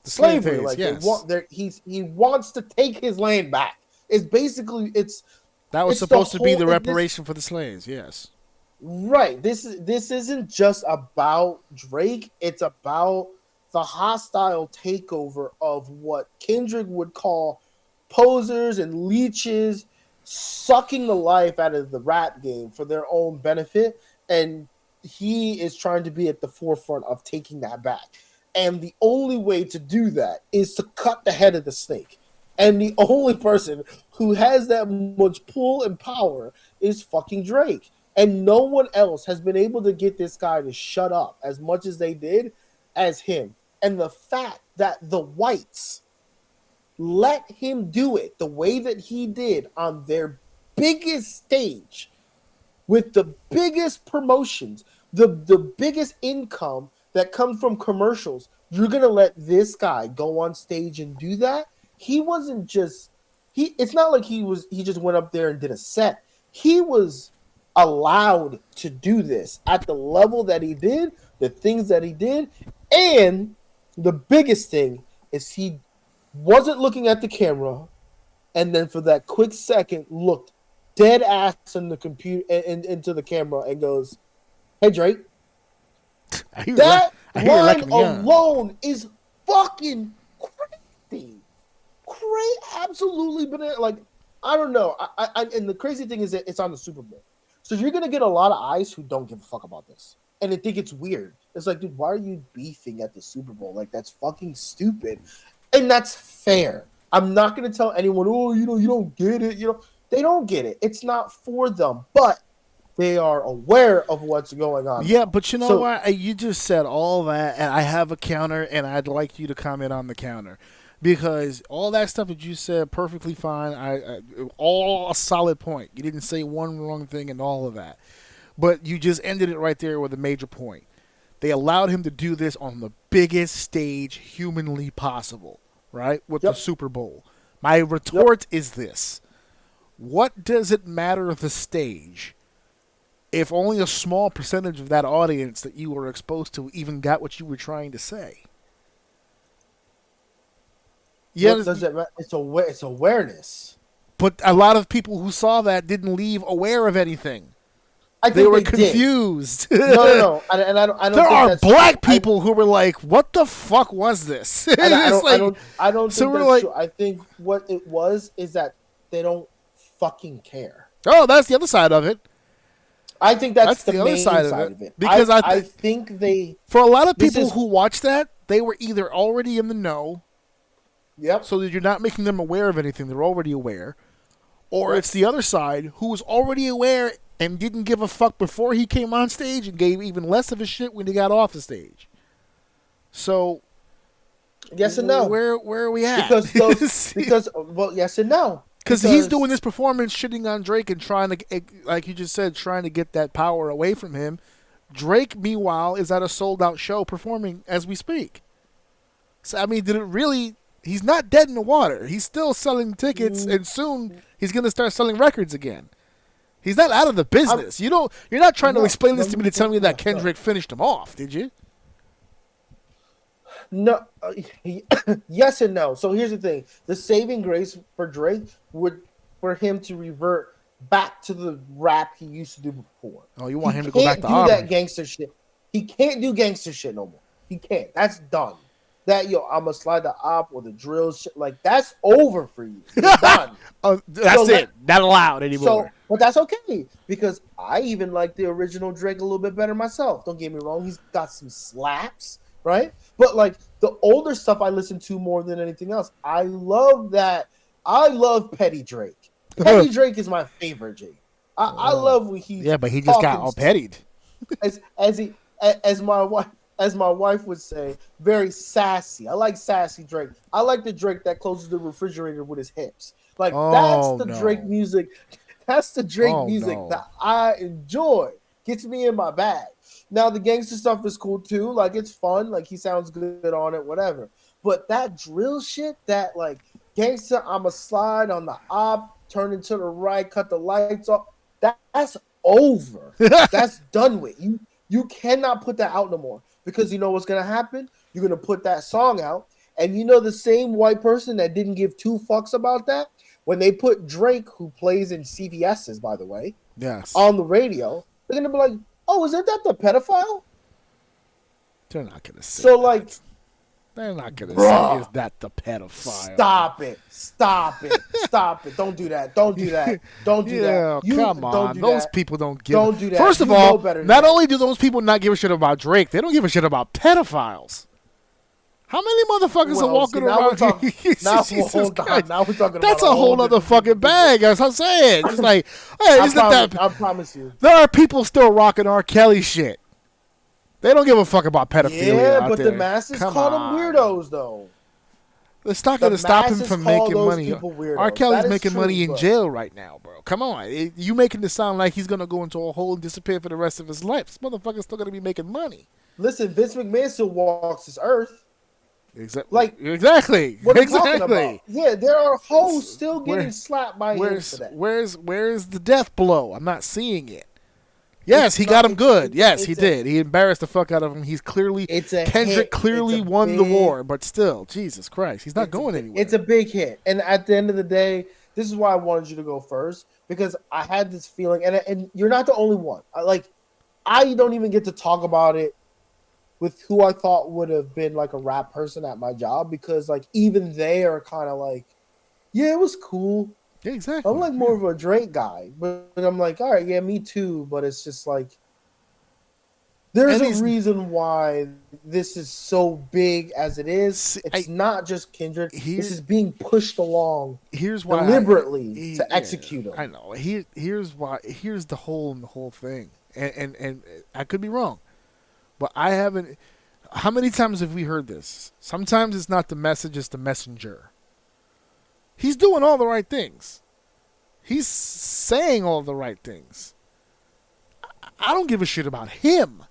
slavery. Like yes. He wants to take his land back. It's basically that was supposed to be the reparation for the slaves. Yes. Right. This isn't just about Drake. It's about the hostile takeover of what Kendrick would call posers and leeches, sucking the life out of the rap game for their own benefit. And he is trying to be at the forefront of taking that back. And the only way to do that is to cut the head of the snake. And the only person who has that much pull and power is fucking Drake. And no one else has been able to get this guy to shut up as much as they did as him. And the fact that the whites let him do it the way that he did on their biggest stage with the biggest promotions, the biggest income that comes from commercials. You're going to let this guy go on stage and do that? He wasn't just it's not like he just went up there and did a set. He was allowed to do this at the level that he did, the things that he did, and the biggest thing is he wasn't looking at the camera, and then for that quick second looked dead ass in the computer and into the camera and goes, "Hey Drake." That line alone is fucking crazy. Absolutely banana. Like, I don't know. And the crazy thing is that it's on the Super Bowl. So you're going to get a lot of eyes who don't give a fuck about this. And they think it's weird. It's like, dude, why are you beefing at the Super Bowl? Like, that's fucking stupid. And that's fair. I'm not going to tell anyone, oh, you don't get it. They don't get it. It's not for them. But they are aware of what's going on. Yeah, but you know what? You just said all that, and I have a counter, and I'd like you to comment on the counter. Because all that stuff that you said, perfectly fine. I all a solid point. You didn't say one wrong thing and all of that. But you just ended it right there with a major point. They allowed him to do this on the biggest stage humanly possible, right? With the Super Bowl. My retort is this. What does it matter the stage if only a small percentage of that audience that you were exposed to even got what you were trying to say? Yeah, it's awareness. But a lot of people who saw that didn't leave aware of anything. I think they were confused. No. And I don't there think are that's black people who were like, "What the fuck was this?" I don't think that's true. I think what it was is that they don't fucking care. Oh, that's the other side of it. I think that's the main side of it. Because I think they... For a lot of people who watched that, they were either already in the know. Yep. So that you're not making them aware of anything. They're already aware. Or it's the other side who was already aware and didn't give a fuck before he came on stage and gave even less of a shit when he got off the stage. So... Yes and no. Where are we at? Well, yes and no. Because he's doing this performance shitting on Drake and trying to, like you just said, trying to get that power away from him. Drake, meanwhile, is at a sold-out show performing as we speak. So, I mean, did it really... He's not dead in the water. He's still selling tickets, and soon he's going to start selling records again. He's not out of the business. You're not trying to explain this to me to tell me that Kendrick finished him off, did you? No, yes and no. So here's the thing: the saving grace for Drake would for him to revert back to the rap he used to do before. Oh, you want him to go back to Auburn? He can't do that gangster shit. He can't do gangster shit no more. He can't. That's done. That I'ma slide the op or the drill shit, like that's over for you. It's done. That's it. Not allowed anymore. But that's okay because I even like the original Drake a little bit better myself. Don't get me wrong; he's got some slaps. Right? But like the older stuff I listen to more than anything else. I love that. I love Petty Drake. Petty Drake is my favorite Drake. I love when he's but he just got all pettied. As my wife would say, very sassy. I like sassy Drake. I like the Drake that closes the refrigerator with his hips. Like that's the Drake music. That's the Drake music that I enjoy. Gets me in my bag. Now, the gangster stuff is cool, too. Like, it's fun. Like, he sounds good on it, whatever. But that drill shit, that, like, gangster, I'ma slide on the op, turn into the right, cut the lights off, that's over. That's done with. You cannot put that out no more. Because you know what's going to happen? You're going to put that song out, and you know the same white person that didn't give two fucks about that? When they put Drake, who plays in CVS's, by the way, on the radio, they're going to be like, oh, isn't that the pedophile? They're not going to say so, like, they're not going to say, is that the pedophile? Stop it. Don't do that. Don't do that. Come on. Those people don't give Don't do that. First of all, not only do those people not give a shit about Drake, they don't give a shit about pedophiles. How many motherfuckers are walking around? Now we're talking about that's a whole other fucking bag. That's what I'm saying. It's like, hey, I promise you. There are people still rocking R. Kelly shit. They don't give a fuck about pedophilia. Yeah, but the masses call them weirdos, though. It's not The going to stop him masses from call making those money. people weirdos. R. Kelly's That is making true, money in but- jail right now, bro. Come on. You making it sound like he's going to go into a hole and disappear for the rest of his life. This motherfucker's still going to be making money. Listen, Vince McMahon still walks this earth. Exactly. Like, exactly. What are you exactly. talking about? Yeah, there are hoes still getting slapped by him today. Where's the death blow? I'm not seeing it. Yes, he got him it's- good. Yes, it's he a- did. He embarrassed the fuck out of him. He's clearly Kendrick hit. clearly It's a won the big- war, but still, Jesus Christ, he's not going anywhere. It's a big hit, and at the end of the day, this is why I wanted you to go first, because I had this feeling, and you're not the only one. I don't even get to talk about it with who I thought would have been like a rap person at my job, because like even they are kind of like, yeah, it was cool. Yeah, exactly. I'm like more of a Drake guy, but I'm like, all right, yeah, me too. But it's just like, there's a reason why this is so big as it is. It's not just Kendrick. This is being pushed along. Here's why deliberately to execute him. I know. Here's why. Here's the hole in the whole thing, and I could be wrong, but I haven't. How many times have we heard this? Sometimes it's not the message; it's the messenger. He's doing all the right things. He's saying all the right things. I don't give a shit about him.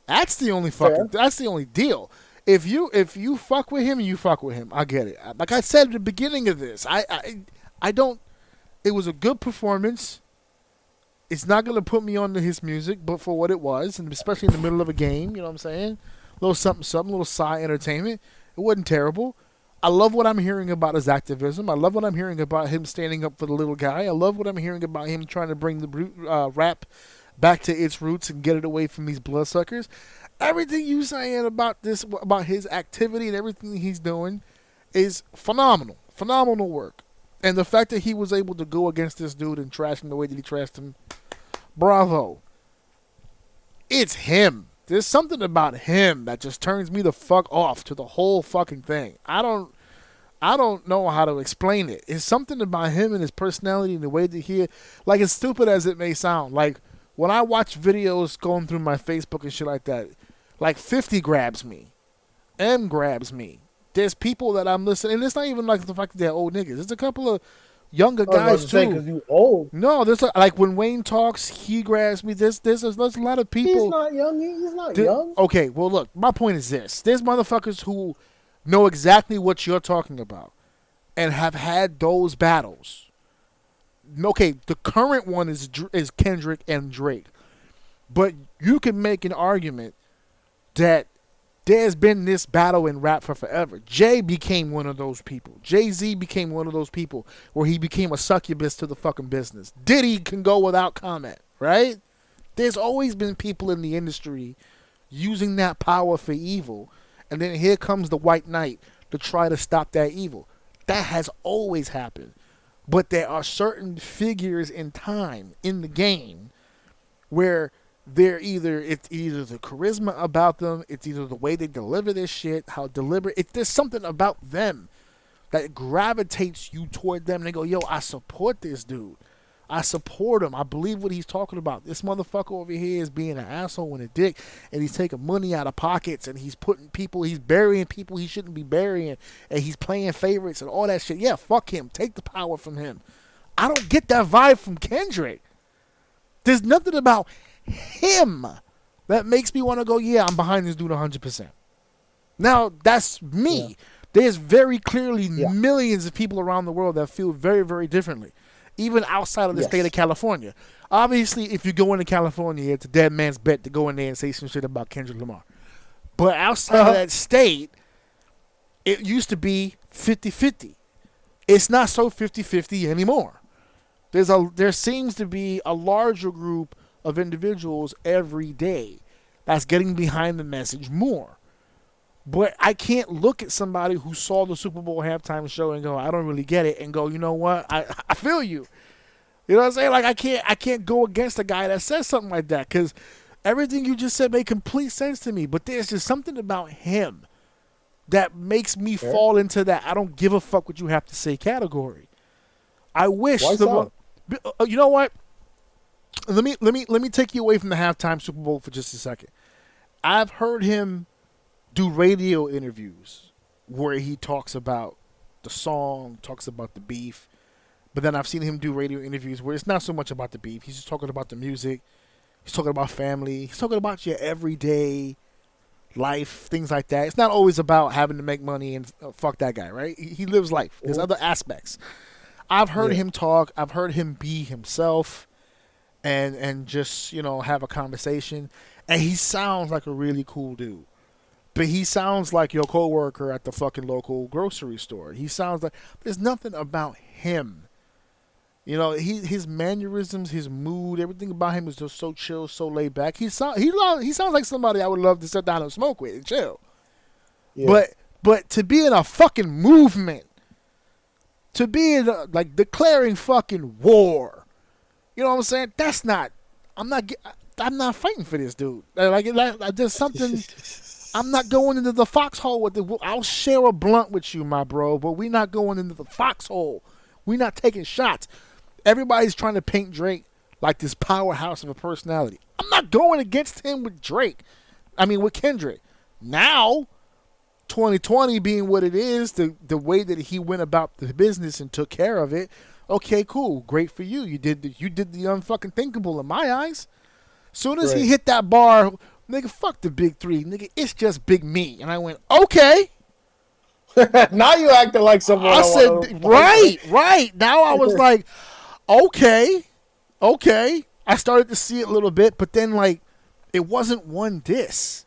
That's the only fucking. That's the only deal. If you fuck with him, you fuck with him. I get it. Like I said at the beginning of this, I don't. It was a good performance. It's not gonna put me onto his music, but for what it was, and especially in the middle of a game, you know what I'm saying? A little something, little side entertainment. It wasn't terrible. I love what I'm hearing about his activism. I love what I'm hearing about him standing up for the little guy. I love what I'm hearing about him trying to bring the rap back to its roots and get it away from these bloodsuckers. Everything you saying about this, about his activity and everything he's doing, is phenomenal. Phenomenal work. And the fact that he was able to go against this dude and trash him the way that he trashed him, bravo. It's him. There's something about him that just turns me the fuck off to the whole fucking thing. I don't know how to explain it. It's something about him and his personality and the way that he, like, as stupid as it may sound, like, when I watch videos going through my Facebook and shit like that, like 50 grabs me. M grabs me. There's people that I'm listening, and it's not even like the fact that they're old niggas. There's a couple of younger guys too. Because you old. No, there's like when Wayne talks, he grabs me. There's a lot of people. He's not young. He's not young. Okay, well look, my point is this: there's motherfuckers who know exactly what you're talking about and have had those battles. Okay, the current one is Kendrick and Drake, but you can make an argument that there's been this battle in rap for forever. Jay became one of those people. Jay-Z became one of those people where he became a succubus to the fucking business. Diddy can go without comment, right? There's always been people in the industry using that power for evil, and then here comes the white knight to try to stop that evil. That has always happened. But there are certain figures in time in the game where it's either the charisma about them, it's either the way they deliver this shit, how deliberate. There's something about them that gravitates you toward them. And they go, yo, I support this dude. I support him. I believe what he's talking about. This motherfucker over here is being an asshole and a dick, and he's taking money out of pockets, and he's burying people he shouldn't be burying, and he's playing favorites and all that shit. Yeah, fuck him. Take the power from him. I don't get that vibe from Kendrick. There's nothing about him that makes me want to go, yeah, I'm behind this dude 100%. Now, that's me. Yeah. There's very clearly millions of people around the world that feel very, very differently, even outside of the state of California. Obviously, if you go into California, it's a dead man's bet to go in there and say some shit about Kendrick Lamar. But outside of that state, it used to be 50-50. It's not so 50-50 anymore. There seems to be a larger group of individuals every day that's getting behind the message more. But I can't look at somebody who saw the Super Bowl halftime show and go, I don't really get it, and go, you know what? I feel you. You know what I'm saying? Like, I can't go against a guy that says something like that, because everything you just said made complete sense to me. But there's just something about him that makes me fall into that I don't give a fuck what you have to say category. I wish you know what? Let me take you away from the halftime Super Bowl for just a second. I've heard him do radio interviews where he talks about the song, talks about the beef. But then I've seen him do radio interviews where it's not so much about the beef. He's just talking about the music. He's talking about family. He's talking about your everyday life, things like that. It's not always about having to make money and fuck that guy, right? He lives life. There's other aspects. I've heard him talk. I've heard him be himself and just, have a conversation. And he sounds like a really cool dude. But he sounds like your coworker at the fucking local grocery store. He sounds like there's nothing about him. His mannerisms, his mood, everything about him is just so chill, so laid back. He sounds like somebody I would love to sit down and smoke with and chill. Yeah. But to be in a fucking movement, to be in declaring fucking war, you know what I'm saying? I'm not fighting for this dude. There's something. I'm not going into the foxhole with it. I'll share a blunt with you, my bro, but we're not going into the foxhole. We're not taking shots. Everybody's trying to paint Drake like this powerhouse of a personality. I'm not going against him with with Kendrick. Now, 2020 being what it is, the way that he went about the business and took care of it, okay, cool, great for you. You did the unfucking thinkable in my eyes. Soon as he hit that bar, nigga, fuck the big three, nigga, it's just big me. And I went, okay. Now you acting like someone. I said, right. Now I was like, okay. I started to see it a little bit, but then it wasn't one diss.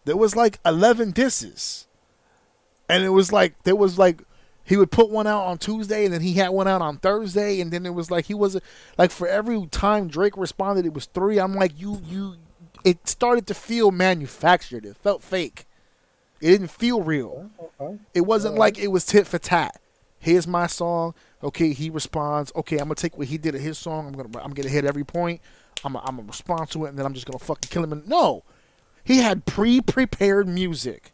There was 11 disses. And it was he would put one out on Tuesday and then he had one out on Thursday. And then it was he wasn't for every time Drake responded, it was 3. I'm like, it started to feel manufactured. It felt fake. It didn't feel real. Okay. It wasn't like it was tit for tat. Here's my song. Okay, he responds. Okay, I'm gonna take what he did at his song. I'm gonna hit every point. I'm gonna respond to it, and then I'm just gonna fucking kill him. No, he had pre-prepared music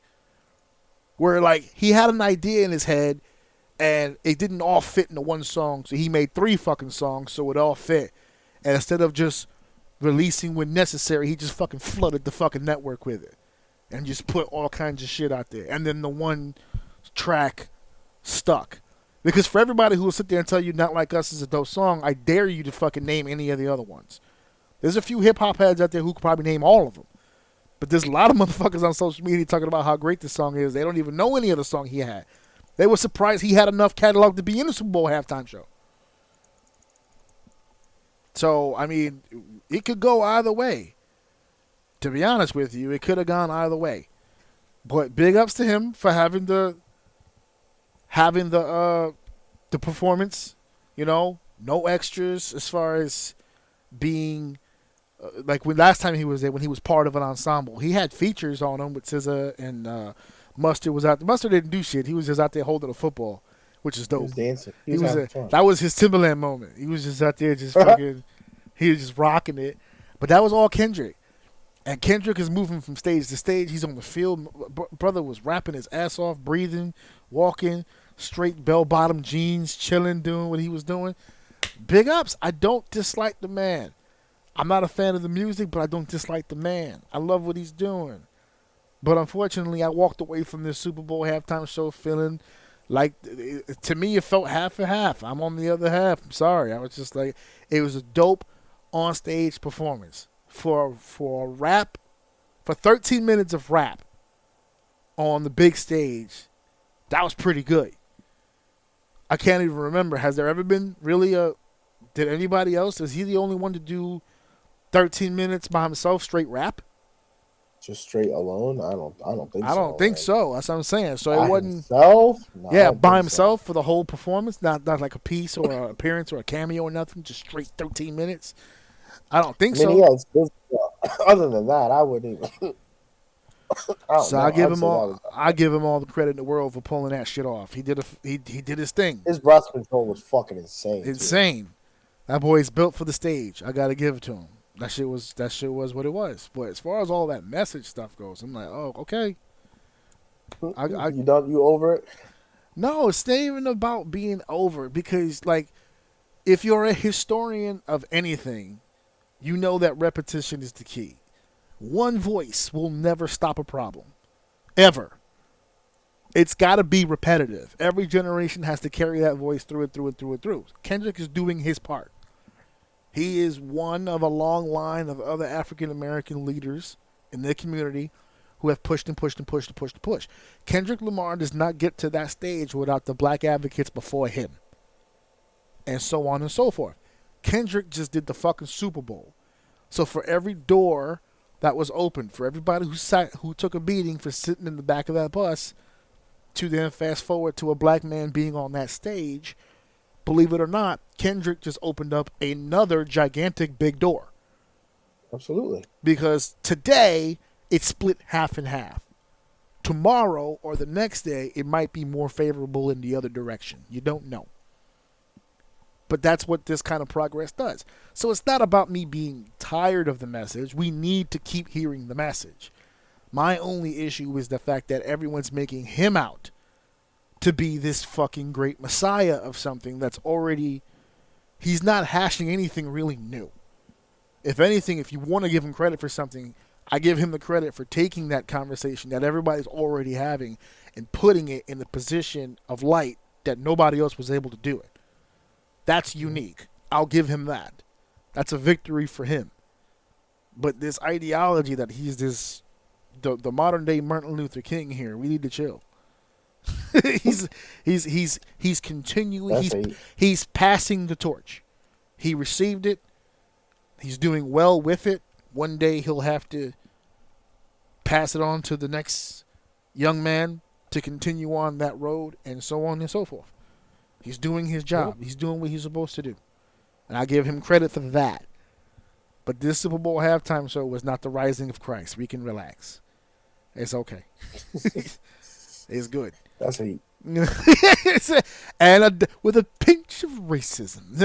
where he had an idea in his head, and it didn't all fit into one song. So he made 3 fucking songs so it all fit. And instead of just releasing when necessary, he just fucking flooded the fucking network with it. And just put all kinds of shit out there. And then the one track stuck. Because for everybody who will sit there and tell you Not Like Us is a dope song, I dare you to fucking name any of the other ones. There's a few hip-hop heads out there who could probably name all of them. But there's a lot of motherfuckers on social media talking about how great this song is. They don't even know any other song he had. They were surprised he had enough catalog to be in the Super Bowl halftime show. So, it could go either way. To be honest with you, it could have gone either way. But big ups to him for having the performance, no extras as far as being when last time he was there, when he was part of an ensemble. He had features on him with SZA and Mustard was out. Mustard didn't do shit. He was just out there holding a football, which is dope. He was dancing. That was his Timberland moment. He was just out there just fucking, he was just rocking it. But that was all Kendrick. And Kendrick is moving from stage to stage. He's on the field. Brother was rapping his ass off, breathing, walking, straight bell-bottom jeans, chilling, doing what he was doing. Big ups. I don't dislike the man. I'm not a fan of the music, but I don't dislike the man. I love what he's doing. But unfortunately, I walked away from this Super Bowl halftime show feeling like, to me, it felt half and half. I'm on the other half. I'm sorry. I was just like, it was a dope on-stage performance. For rap, for 13 minutes of rap on the big stage, that was pretty good. I can't even remember. Has there ever been really did anybody else? Is he the only one to do 13 minutes by himself straight rap? Just straight alone? I don't think so. I don't think so. That's what I'm saying. So by it wasn't himself? No, by himself for the whole performance, not like a piece or an appearance or a cameo or nothing, just straight 13 minutes. I don't think so. Other than that, I wouldn't even. I give him all the credit in the world for pulling that shit off. He did his thing. His breath control was fucking insane. Insane. Too. That boy's built for the stage. I gotta give it to him. That shit was what it was. But as far as all that message stuff goes, I'm like, oh, okay. You over it? No, it's not even about being over it, because if you're a historian of anything, you know that repetition is the key. One voice will never stop a problem. Ever. It's got to be repetitive. Every generation has to carry that voice through and through and through and through. Kendrick is doing his part. He is one of a long line of other African American leaders in their community who have pushed and pushed and pushed and pushed and pushed. Kendrick Lamar does not get to that stage without the black advocates before him. And so on and so forth. Kendrick just did the fucking Super Bowl. So for every door that was opened, for everybody who took a beating for sitting in the back of that bus, to then fast forward to a black man being on that stage, believe it or not, Kendrick just opened up another gigantic big door. Absolutely. Because today, it's split half and half. Tomorrow or the next day, it might be more favorable in the other direction. You don't know. But that's what this kind of progress does. So it's not about me being tired of the message. We need to keep hearing the message. My only issue is the fact that everyone's making him out to be this fucking great messiah of something that's already... He's not hashing anything really new. If anything, if you want to give him credit for something, I give him the credit for taking that conversation that everybody's already having and putting it in the position of light that nobody else was able to do it. That's unique. I'll give him that. That's a victory for him. But this ideology that he's this... The modern day Martin Luther King here. We need to chill. he's continuing. He's passing the torch. He received it. He's doing well with it. One day he'll have to pass it on to the next young man to continue on that road, and so on and so forth. He's doing his job. He's doing what he's supposed to do, and I give him credit for that. But this Super Bowl halftime show was not the rising of Christ. We can relax. It's okay. It's good. That's heat. And with a pinch of racism.